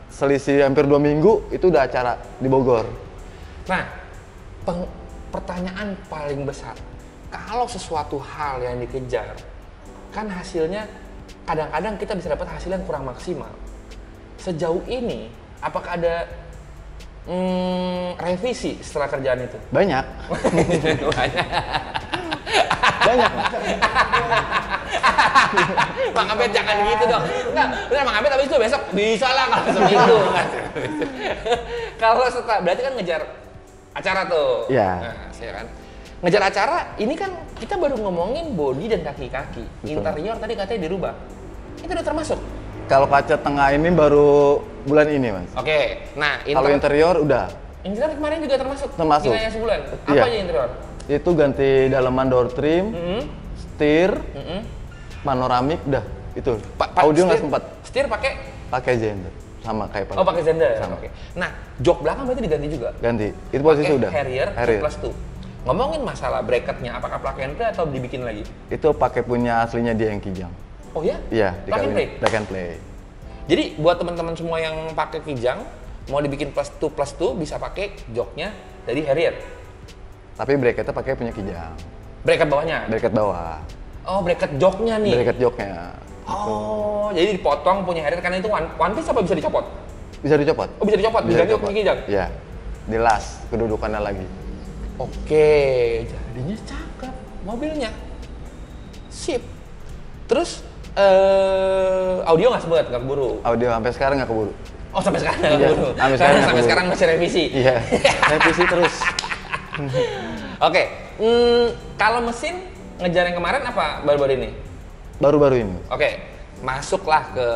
selisih hampir 2 minggu itu udah acara di Bogor. Nah, pertanyaan paling besar. Kalau sesuatu hal yang dikejar, kan hasilnya kadang-kadang kita bisa dapat hasil yang kurang maksimal. Sejauh ini, apakah ada revisi setelah kerjaan itu? Banyak. Banyak. Bang Abed jangan gitu dong. Enggak, bener Bang Abed habis itu besok bisa lah kalau seminggu. Kalau setelah, berarti kan ngejar acara tuh. Iya. Nah, saya kan. Ngejar acara, ini kan kita baru ngomongin body dan kaki-kaki. Interior tadi katanya dirubah. Itu udah termasuk? Kalau kaca tengah ini baru bulan ini, Mas. Oke, nah Kalau interior udah. interior kemarin juga termasuk? Termasuk. Nilainya sebulan? Apa Iya. aja interior? Itu ganti dalaman door trim, setir, panoramik, udah. Itu. Audio nggak sempat. Setir pakai Zender. Sama kayak Oh, pakai Zender. Sama. Oke. Nah, jok belakang berarti diganti juga? Ganti. Itu posisi Pakai udah. Harrier 2+2. Ngomongin masalah bracketnya, apakah plug and play atau dibikin lagi? Itu pakai punya aslinya dia yang Kijang. Oh ya? Iya, Plug and play? Plug and play. Jadi buat teman-teman semua yang pakai Kijang, mau dibikin +2+2 bisa pakai joknya dari Harrier. Tapi bracketnya pakai punya Kijang. Bracket bawahnya? Bracket bawah. Oh, bracket joknya nih? Bracket joknya. Oh, jadi dipotong punya Harrier karena itu one piece apa bisa dicopot? Bisa dicopot. Oh, bisa dicopot? Diganti punya Kijang? Iya. Dilas kedudukannya lagi. Oke, jadinya cakep mobilnya. Sip. Terus audio nggak sebut, nggak keburu? Audio sampai sekarang nggak keburu. Oh, sampai sekarang nggak Iya, keburu? sampai sekarang nggak Sampai keburu. sekarang masih revisi? Iya, revisi terus. Oke, kalau mesin ngejar yang kemarin apa baru-baru ini? Baru-baru ini. Oke, masuklah ke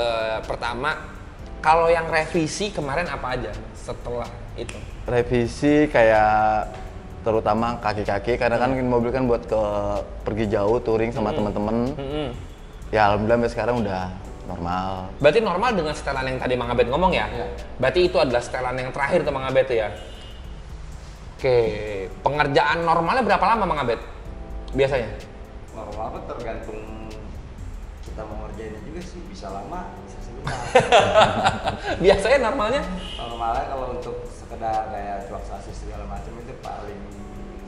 pertama. Kalau yang revisi kemarin apa aja setelah itu? Revisi kayak terutama kaki-kaki karena kan mobil kan buat pergi jauh touring sama teman-teman. Ya alhamdulillah sampai sekarang udah normal. Berarti normal dengan setelan yang tadi Mang Abed ngomong ya? Berarti itu adalah setelan yang terakhir tuh Mang Abed tuh ya? Oke, pengerjaan normalnya berapa lama Mang Abed? Biasanya? Normal tergantung kita mau ngerjainnya juga sih bisa lama, bisa sebentar. Biasanya normalnya? Normalnya kalau untuk sekedar kayak cuak sasis segala macam itu paling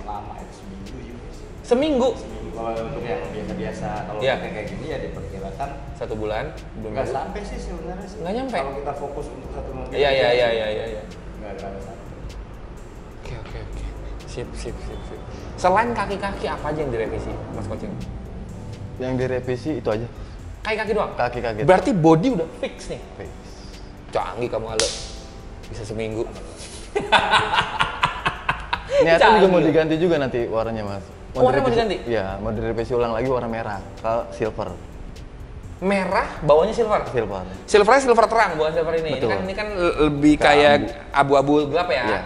lama itu seminggu juga sih. Seminggu? Kalau untuk yang biasa-biasa, kalau kayak gini ya diperkirakan 1 bulan? Nggak sampai sih sebenarnya sih. Nggak nyampe? Kalau kita fokus untuk satu mobil. Iya. Nggak sampai. Oke. Sip. Selain kaki-kaki apa aja yang direvisi, Mas Koceng? Yang direvisi itu aja. Kaki-kaki doang? Kaki-kaki. Berarti body udah fix nih? Fix. Canggih kamu Ale. Bisa seminggu. Niatnya juga mau diganti juga nanti warnanya Mas. Warna mau diganti? Iya, mau direvisi ulang lagi warna merah ke silver. Merah, bawahnya silver? Silver. Silvernya silver terang, bukan silver ini. Betul. Ini kan lebih kayak abu-abu gelap ya? Iya.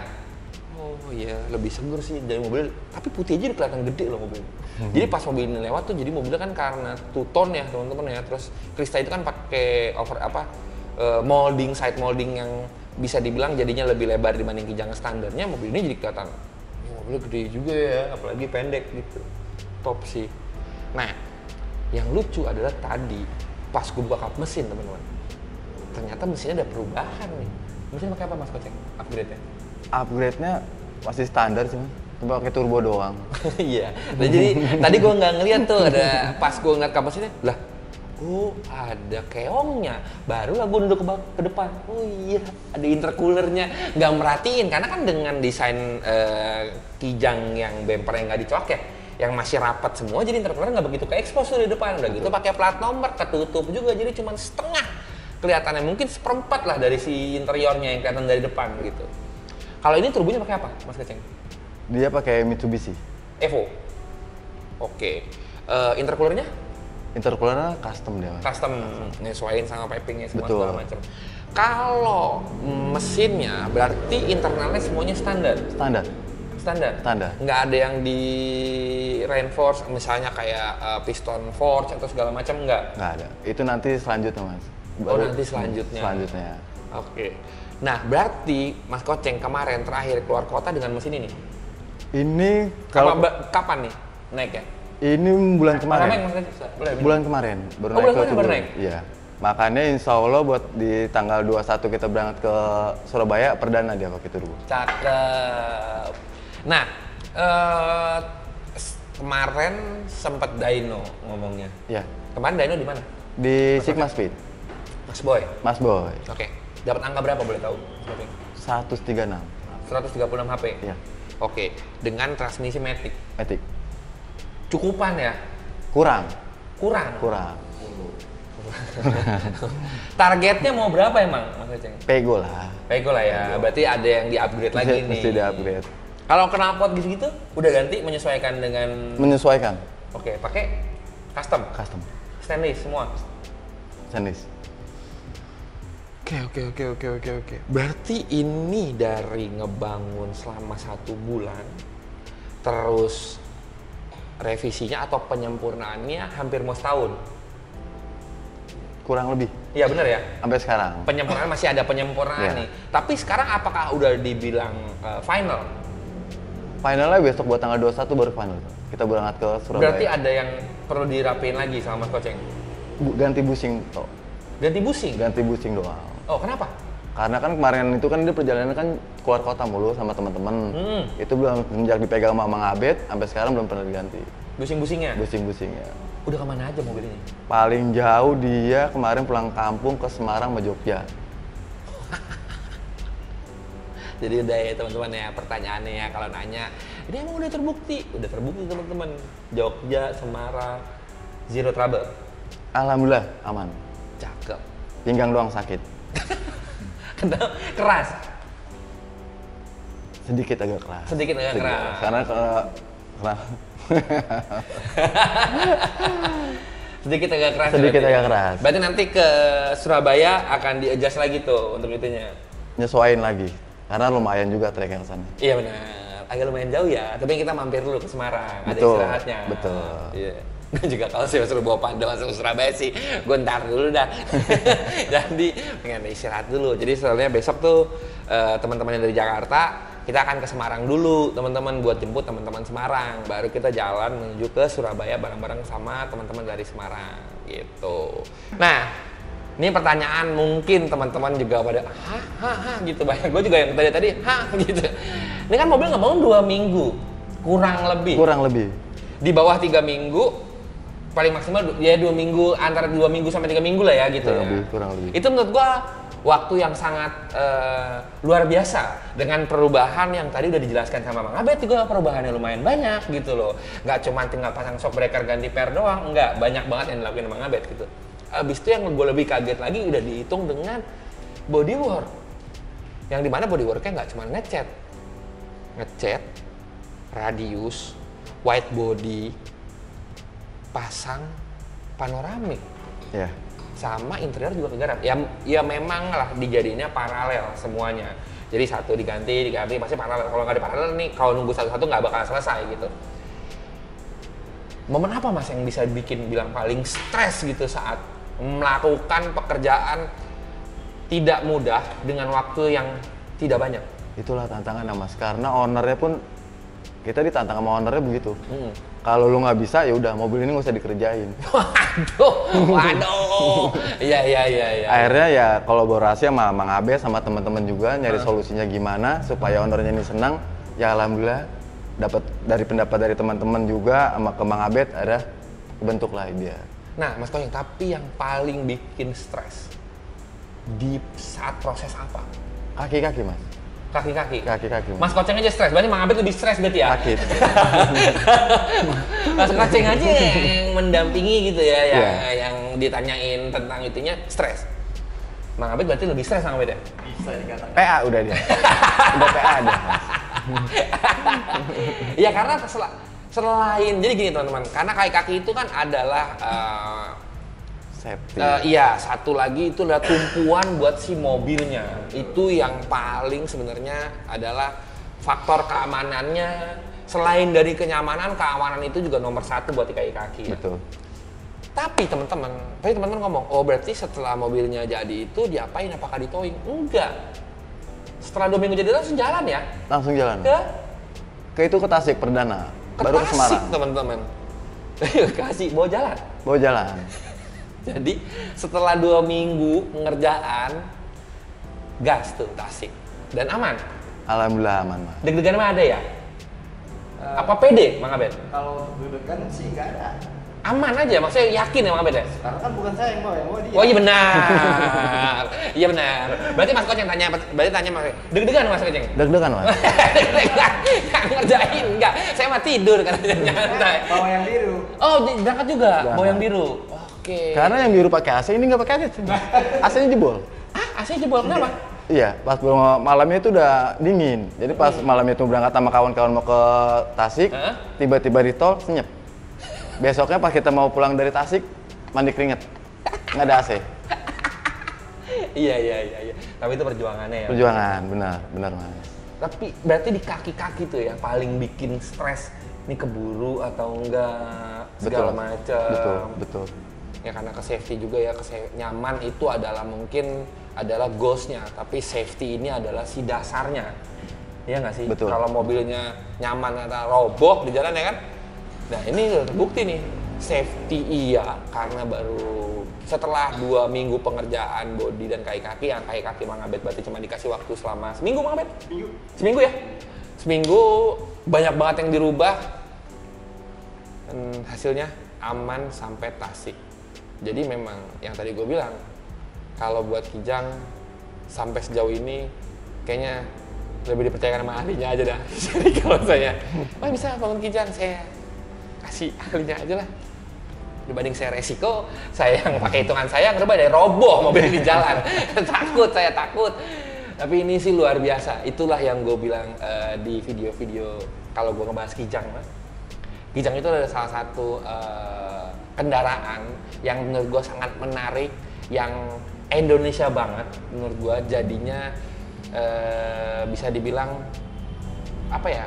Oh iya, lebih seger sih dari mobil. Tapi putih aja udah kelihatan gede loh mobil. Jadi pas mobil ini lewat tuh, jadi mobilnya kan karena two-tone ya teman-teman ya. Terus Krista itu kan pakai molding, side molding yang bisa dibilang jadinya lebih lebar dibanding kijang standarnya. Mobil ini jadi kelihatan, mobilnya gede juga ya, apalagi pendek gitu. Top sih. Nah, yang lucu adalah tadi pas gue buka kap mesin teman-teman, ternyata mesinnya ada perubahan nih. Mesin pakai apa Mas Koceng? Upgrade-nya? Upgrade-nya masih standar sih Mas. Cuma pakai turbo doang. Iya. Nah, jadi tadi gue nggak ngeliat tuh ada pas gue ngeliat kap mesinnya, lah, oh ada keongnya. Baru lah gue duduk ke depan. Oh iya, ada intercoolernya. Nggak merhatiin karena kan dengan desain kijang yang bempernya nggak dicolok ya, yang masih rapat semua, jadi intercooler nggak begitu ke-expose tuh di depan. Udah gitu pakai plat nomor, ketutup juga, jadi cuma setengah kelihatannya, mungkin seperempat lah dari si interiornya yang kelihatan dari depan gitu. Kalau ini turbonya pakai apa, Mas Keceng? Dia pakai Mitsubishi. Evo. Oke. Intercoolernya? Intercoolernya custom dia Mas. Custom, nyesuaiin sama pipingnya semua Betul. segala macam. Kalau mesinnya berarti internalnya semuanya standar. Standar. Nggak ada yang di reinforce, misalnya kayak piston forge atau segala macam, nggak ada. Itu nanti selanjutnya Mas. Nanti selanjutnya. Oke. Nah, berarti Mas Koceng kemarin terakhir keluar kota dengan mesin ini. Ini kalau kapan nih naiknya? ini bulan kemarin. Bulan kemarin baru naik ke Cibubur. Iya. Makanya insya Allah buat di tanggal 21 kita berangkat ke Surabaya perdana dia pakai turbo. Cakep. Nah, kemarin sempat dyno ngomongnya. Iya. Kemarin dyno di mana? Di Sigma Speed. Mas Boy. Oke. Oke. Dapat angka berapa boleh tahu? 136. 136 HP. Iya. Oke. Dengan transmisi matic. Cukupan ya? Kurang. Targetnya mau berapa emang, Mas Keceng? Pego lah ya. Berarti ada yang di-upgrade lagi nih. Mesti di-upgrade. Kalau knalpot gitu-gitu udah ganti menyesuaikan dengan Oke, pakai custom. Stainless semua. Oke. Berarti ini dari ngebangun selama 1 bulan, terus revisinya atau penyempurnaannya hampir mau setahun. Kurang lebih. Iya benar ya. Sampai sekarang. Penyempurnaan masih ada penyempurnaan nih. Tapi sekarang apakah udah dibilang final? Finalnya besok buat tanggal 21 baru final. Kita berangkat ke Surabaya. Berarti ada yang perlu dirapiin lagi sama Mas Koceng? Ganti bushing toh. Ganti bushing doang. Oh, kenapa? Karena kan kemarin itu kan dia perjalanan kan keluar kota mulu sama teman-teman. Itu belum sejak dipegang sama Mang Abed sampai sekarang belum pernah diganti. Bushing-bushingnya? Bushing-bushingnya. Udah kemana aja mobil ini? Paling jauh dia kemarin pulang kampung ke Semarang sama Jogja. Jadi udah ya teman-teman ya, pertanyaannya ya kalau nanya, ini emang udah terbukti? Udah terbukti teman-teman. Jogja, Semarang, zero trouble. Alhamdulillah aman. Cakep. Pinggang doang sakit. Keras? Sedikit agak keras. Karena sedikit agak keras. Berarti nanti ke Surabaya akan di-adjust lagi tuh untuk itunya. Nyesuaiin lagi. Karena lumayan juga trek yang sana. Iya benar. Agak lumayan jauh ya, tapi kita mampir dulu ke Semarang. Ada istirahatnya. Betul. Iya. Gue juga kalau sih suruh bawa Panda masuk Surabaya sih, gue ntar dulu dah. Jadi pengen istirahat dulu. Jadi soalnya besok tuh teman-teman yang dari Jakarta kita akan ke Semarang dulu teman-teman buat jemput teman-teman Semarang, baru kita jalan menuju ke Surabaya bareng-bareng sama teman-teman dari Semarang gitu. Nah, ini pertanyaan mungkin teman-teman juga pada hah gitu, banyak. Gue juga yang tadi hah gitu. Ini kan mobil ngebangun 2 minggu kurang lebih di bawah 3 minggu, paling maksimal ya 2 minggu, antara 2 minggu sampai 3 minggu lah ya gitu. Kurang lebih. Itu menurut gua waktu yang sangat luar biasa dengan perubahan yang tadi udah dijelaskan sama Bang Abed juga, perubahannya lumayan banyak gitu loh. Nggak cuma tinggal pasang shock breaker ganti per doang, enggak, banyak banget yang dilakuin Bang Abed gitu. Abis itu yang gue lebih kaget lagi udah dihitung dengan bodywork, yang dimana bodyworknya nggak cuma ngecat, radius, white body, pasang panoramik, sama interior juga kegarap. Ya memang lah dijadinya paralel semuanya. Jadi satu diganti pasti paralel. Kalau nggak di paralel nih, kalau nunggu satu-satu nggak bakal selesai gitu. Momen apa Mas yang bisa bikin bilang paling stres gitu saat melakukan pekerjaan tidak mudah dengan waktu yang tidak banyak? Itulah tantangan Mas, karena ownernya pun kita ditantang sama ownernya begitu. Kalau lu nggak bisa, ya udah mobil ini nggak usah dikerjain. Waduh. Iya. Akhirnya ya kolaborasi sama Mang Abe sama teman-teman juga nyari solusinya gimana supaya ownernya ini senang. Ya alhamdulillah dapat dari pendapat dari teman-teman juga sama ke Mang Abe ada bentuk lah dia. Nah, Mas Koceng, tapi yang paling bikin stres di saat proses apa? Kaki-kaki Mas. Kaki-kaki. Mas Koceng aja stres, berarti Mang Abed lebih stres berarti ya? Kaki. Mas Koceng aja yang mendampingi gitu ya, yang ditanyain tentang itunya stres. Mang Abed berarti lebih stres Mang Abed ya? Bisa dikatakan. PA udah dia. Udah PA dia. Ya karena selain, jadi gini teman-teman, karena kaki-kaki itu kan adalah safety. Iya, satu lagi itu adalah tumpuan buat si mobilnya. Itu yang paling sebenarnya adalah faktor keamanannya. Selain dari kenyamanan, keamanan itu juga nomor 1 buat di kaki-kaki. Betul. Tapi teman-teman ngomong, oh berarti setelah mobilnya jadi itu diapain? Apakah di towing? Enggak. Setelah 2 minggu jadi langsung jalan ya? Langsung jalan. Ke itu ke Tasik perdana. Baru ke Semarang. Teman-teman. Kasih bawa jalan. Jadi setelah 2 minggu pengerjaan, gas tuh Tasik dan aman. Alhamdulillah aman Mas. Deg-degan mah ada ya? Apa pede Mang Abed? Kalau deg-degan sih nggak ada. Aman aja, maksudnya yakin ya Mang Abed ya? Karena kan bukan saya yang bawa dia. Oh iya benar. Iya benar. Berarti Mas Koceng tanya Mas, deg-degan Mas Koceng? Deg-degan Mas. Deg-degan. Ngerjain enggak? Saya mah tidur karena nyantai. Bawa yang biru. Oh, berangkat juga bawa yang biru. Oke. Karena yang biru pakai AC, ini nggak pakai AC. AC-nya jebol. AC jebol kenapa? Iya, pas malamnya itu udah dingin. Jadi pas malamnya itu berangkat sama kawan-kawan mau ke Tasik, tiba-tiba di tol senyap. Besoknya pas kita mau pulang dari Tasik, mandi keringet. Nggak ada AC. Iya. Tapi itu perjuangannya ya. Perjuangan, benar Mas. Tapi berarti di kaki-kaki tuh yang paling bikin stres. Ini keburu atau enggak segala macam. Betul. Ya karena ke safety juga ya, nyaman itu adalah mungkin adalah goals-nya, tapi safety ini adalah si dasarnya. Iya nggak sih? Betul. Kalau mobilnya nyaman atau roboh di jalan ya kan? Nah ini udah terbukti nih, safety iya, karena baru setelah 2 minggu pengerjaan bodi dan kaki-kaki, yang kaki-kaki Mang Abed berarti cuma dikasih waktu selama seminggu Mang Abed? Seminggu ya? Seminggu banyak banget yang dirubah, dan hasilnya aman sampai Tasik. Jadi memang yang tadi gue bilang, kalau buat Kijang sampai sejauh ini kayaknya lebih dipercayakan sama ahlinya aja dah. Jadi kalau saya, bisa bangun Kijang, saya kasih ahlinya aja lah. Dibanding saya resiko, saya yang pakai hitungan saya ngerubah dari roboh mobil di jalan. Saya takut. Tapi ini sih luar biasa. Itulah yang gue bilang di video-video kalau gue ngebahas Kijang, Mas. Kijang itu adalah salah satu kendaraan yang menurut gue sangat menarik, yang Indonesia banget menurut gue, jadinya bisa dibilang apa ya,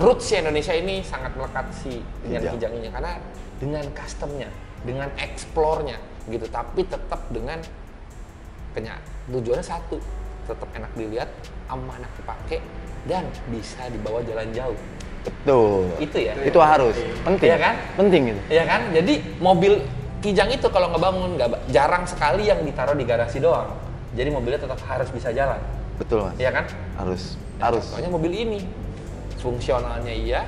roots Indonesia ini sangat melekat sih dengan Kijang ini, karena dengan customnya, dengan explore-nya gitu, tapi tetap dengan tujuannya satu, tetap enak dilihat, aman enak dipakai, dan bisa dibawa jalan jauh. Betul. Itu ya? Itu harus. Penting. Iya kan? Penting itu. Iya kan? Jadi mobil Kijang itu kalau ngebangun jarang sekali yang ditaruh di garasi doang. Jadi mobilnya tetap harus bisa jalan. Betul, Mas. Iya kan? Harus. Nah, Harus. contohnya mobil ini. Fungsionalnya iya,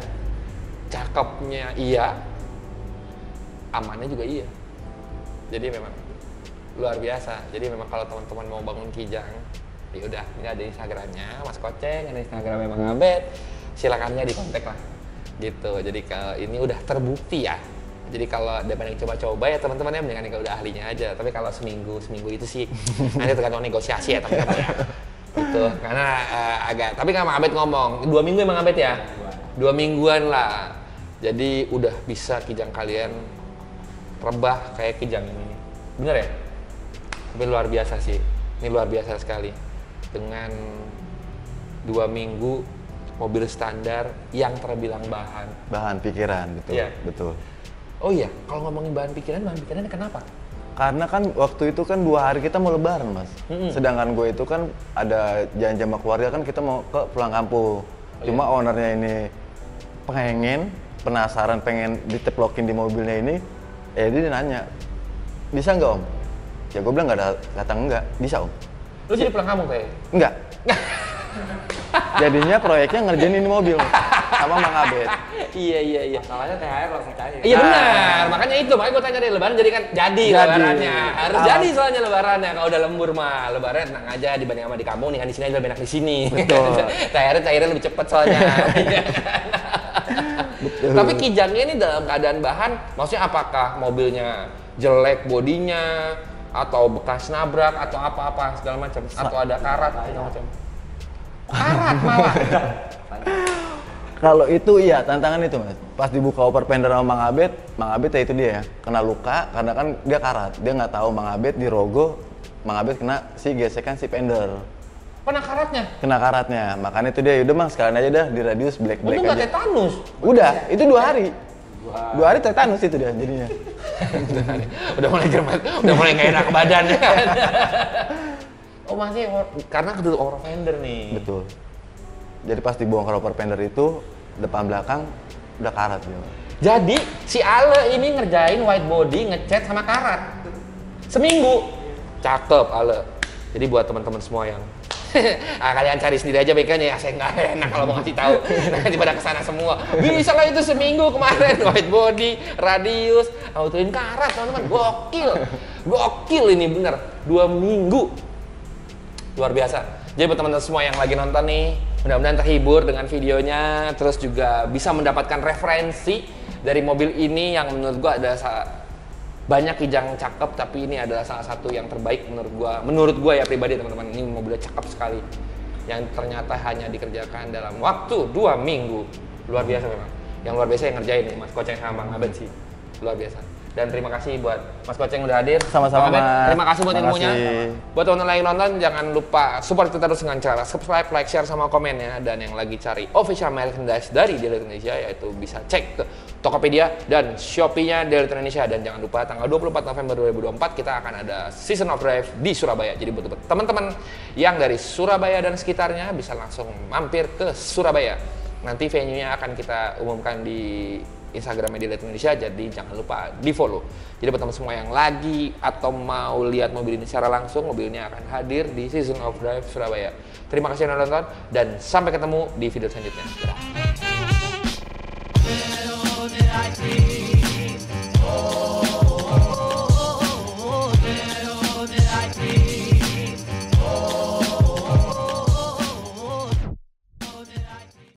cakepnya iya, amannya juga iya. Jadi memang luar biasa. Jadi memang kalau teman-teman mau bangun Kijang, ya udah, ini ada Instagramnya Mas Koceng, ada Instagramnya Bang Abed, silakannya dikontak lah. Gitu. Jadi kalau ini udah terbukti ya. Jadi kalau ada banyak coba-coba ya teman-teman ya mendingan kalau udah ahlinya aja. Tapi kalau seminggu itu sih nanti tergantung negosiasi ya teman-teman. Gitu. Karena agak. Tapi kan Bang Abed ngomong 2 minggu emang Abed ya. 2 mingguan lah. Jadi udah bisa Kijang kalian rebah kayak Kijang ini. Bener ya? Tapi luar biasa sih. Ini luar biasa sekali. Dengan 2 minggu mobil standar yang terbilang Bahan pikiran, betul. Iya. Betul. Oh iya, kalau ngomongin bahan pikirannya kenapa? Karena kan waktu itu kan 2 hari kita mau lebaran, Mas. Sedangkan gue itu kan ada janji sama keluarga kan kita mau ke pulang kampung. Cuma ownernya ini penasaran pengen diteplokin di mobilnya ini. Dia nanya, bisa nggak Om? Ya gue bilang nggak ada kata enggak, bisa Om. Lu jadi pulang kampung kayak? Enggak. Jadinya proyeknya ngerjain ini mobil sama Mang Abed. Iya. Masalahnya THR langsung cair. Iya benar, makanya gue tanya dari lebaran jadi kan jadi. Lebarannya. Harus jadi soalnya lebarannya. Kalau udah lembur mah lebaran tenang aja dibanding sama di kampung nih kan di sini aja lebih enak di sini. Betul. Cairnya lebih cepat soalnya. Betul. Tapi Kijangnya ini dalam keadaan bahan, maksudnya apakah mobilnya jelek bodinya atau bekas nabrak atau apa-apa segala macam atau ada karat segala macam. Karat malah. Kalau itu iya tantangan itu Mas. Pas dibuka over fender sama Mang Abed ya itu dia ya kena luka karena kan dia karat. Dia nggak tahu Mang Abed dirogoh, Mang Abed kena gesekan si fender. Kena karatnya? Kena karatnya. Makanya itu dia udah Mang sekalian aja dah di radius black Untung nggak aja. tetanus. Udah, itu 2 hari. 2 hari tetanus itu dia jadinya. udah mulai nggak enak badannya. Oh masih karena kedua over fender nih. Betul. Jadi pas dibongkar over fender itu depan belakang udah karat dia. Jadi si Ale ini ngerjain white body ngecat sama karat seminggu. Cakep Ale. Jadi buat teman-teman semua yang kalian cari sendiri aja bengkelnya ya, saya nggak enak kalau mau ngasih tahu. Nanti pada kesana semua. Bisa lah itu seminggu kemarin white body, radius, autoin karat teman-teman. Gokil ini bener. 2 minggu. Luar biasa. Jadi buat teman-teman semua yang lagi nonton nih, mudah-mudahan terhibur dengan videonya, terus juga bisa mendapatkan referensi dari mobil ini yang menurut gua ada banyak Kijang cakep, tapi ini adalah salah satu yang terbaik menurut gua ya pribadi teman-teman. Ini mobilnya cakep sekali, yang ternyata hanya dikerjakan dalam waktu 2 minggu. Luar biasa memang. Yang luar biasa yang ngerjain nih Mas Koceng sama Bang Abed sih, luar biasa. Dan terima kasih buat Mas Koceng udah hadir. Sama-sama Mas. Terima kasih buat ilmunya. Buat teman-teman lagi nonton, jangan lupa support kita terus dengan cara subscribe, like, share, sama komennya. Dan yang lagi cari official merchandise dari Dealer Indonesia, yaitu bisa cek ke Tokopedia dan Shopee-nya Dealer Indonesia. Dan jangan lupa tanggal 24 November 2024 kita akan ada Season of Drive di Surabaya. Jadi buat teman-teman yang dari Surabaya dan sekitarnya bisa langsung mampir ke Surabaya. Nanti venue-nya akan kita umumkan di Instagram Dealer Indonesia, jadi jangan lupa di follow. Jadi buat teman semua yang lagi atau mau lihat mobil ini secara langsung, mobilnya akan hadir di Season of Drive Surabaya. Terima kasih sudah nonton dan sampai ketemu di video selanjutnya. Dadah.